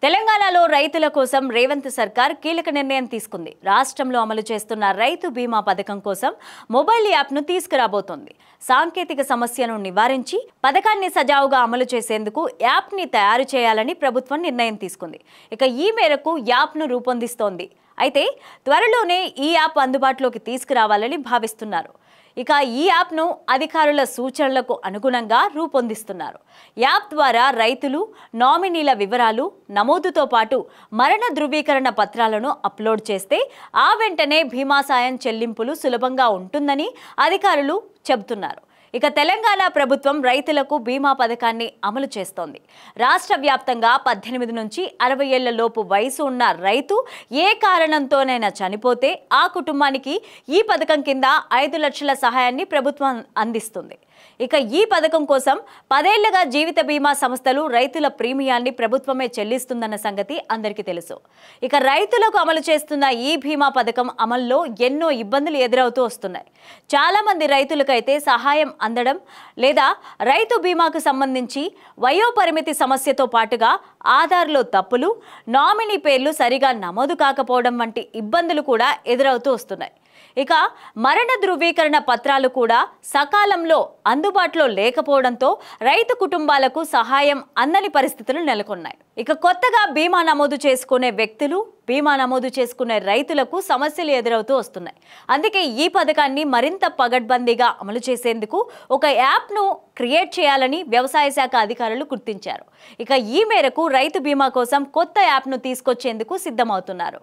తెలంగాణలో రైతుల కోసం రేవంత్ సర్కార్ కీలక నిర్ణయం తీసుకుంది. రాష్ట్రంలో అమలు చేస్తున్న రైతు బీమా పథకం కోసం మొబైల్ యాప్ను తీసుకురాబోతోంది. సాంకేతిక సమస్యను నివారించి పథకాన్ని సజావుగా అమలు చేసేందుకు యాప్ని తయారు చేయాలని ప్రభుత్వం నిర్ణయం తీసుకుంది. ఇక ఈ మేరకు యాప్ను రూపొందిస్తోంది. అయితే త్వరలోనే ఈ యాప్ అందుబాటులోకి తీసుకురావాలని భావిస్తున్నారు. ఇక ఈ యాప్ను అధికారుల సూచనలకు అనుగుణంగా రూపొందిస్తున్నారు. యాప్ ద్వారా రైతులు నామినీల వివరాలు నమోదుతో పాటు మరణ ధృవీకరణ పత్రాలను అప్లోడ్ చేస్తే ఆ వెంటనే బీమా సాయం చెల్లింపులు సులభంగా ఉంటుందని అధికారులు చెబుతున్నారు. ఇక తెలంగాణ ప్రభుత్వం రైతులకు బీమా పథకాన్ని అమలు చేస్తోంది. రాష్ట్ర వ్యాప్తంగా 18 నుంచి 60 ఏళ్ల లోపు వయసు ఉన్న రైతు ఏ కారణంతోనైనా చనిపోతే ఆ కుటుంబానికి ఈ పథకం కింద 5 లక్షల సహాయాన్ని ప్రభుత్వం అందిస్తుంది. ఇక ఈ పథకం కోసం 10 ఏళ్లుగా జీవిత బీమా సంస్థలు రైతుల ప్రీమియాన్ని ప్రభుత్వమే చెల్లిస్తుందన్న సంగతి అందరికీ తెలుసు. ఇక రైతులకు అమలు చేస్తున్న ఈ బీమా పథకం అమల్లో ఎన్నో ఇబ్బందులు ఎదురవుతూ వస్తున్నాయి. చాలా మంది రైతులకైతే సహాయం అందడం లేదా రైతు బీమాకు సంబంధించి వయోపరిమితి సమస్యతో పాటుగా ఆధార్లో తప్పులు, నామినీ పేర్లు సరిగా నమోదు కాకపోవడం వంటి ఇబ్బందులు కూడా ఎదురవుతూ వస్తున్నాయి. ఇక మరణ ధృవీకరణ పత్రాలు కూడా సకాలంలో అందుబాటులో లేకపోవడంతో రైతు కుటుంబాలకు సహాయం అందని పరిస్థితులు నెలకొన్నాయి. ఇక కొత్తగా బీమా నమోదు చేసుకునే వ్యక్తులు, బీమా నమోదు చేసుకునే రైతులకు సమస్యలు ఎదురవుతూ వస్తున్నాయి. అందుకే ఈ పథకాన్ని మరింత పగడ్బందీగా అమలు చేసేందుకు ఒక యాప్ను క్రియేట్ చేయాలని వ్యవసాయ శాఖ అధికారులు గుర్తించారు. ఇక ఈ మేరకు రైతు బీమా కోసం కొత్త యాప్ను తీసుకొచ్చేందుకు సిద్ధమవుతున్నారు.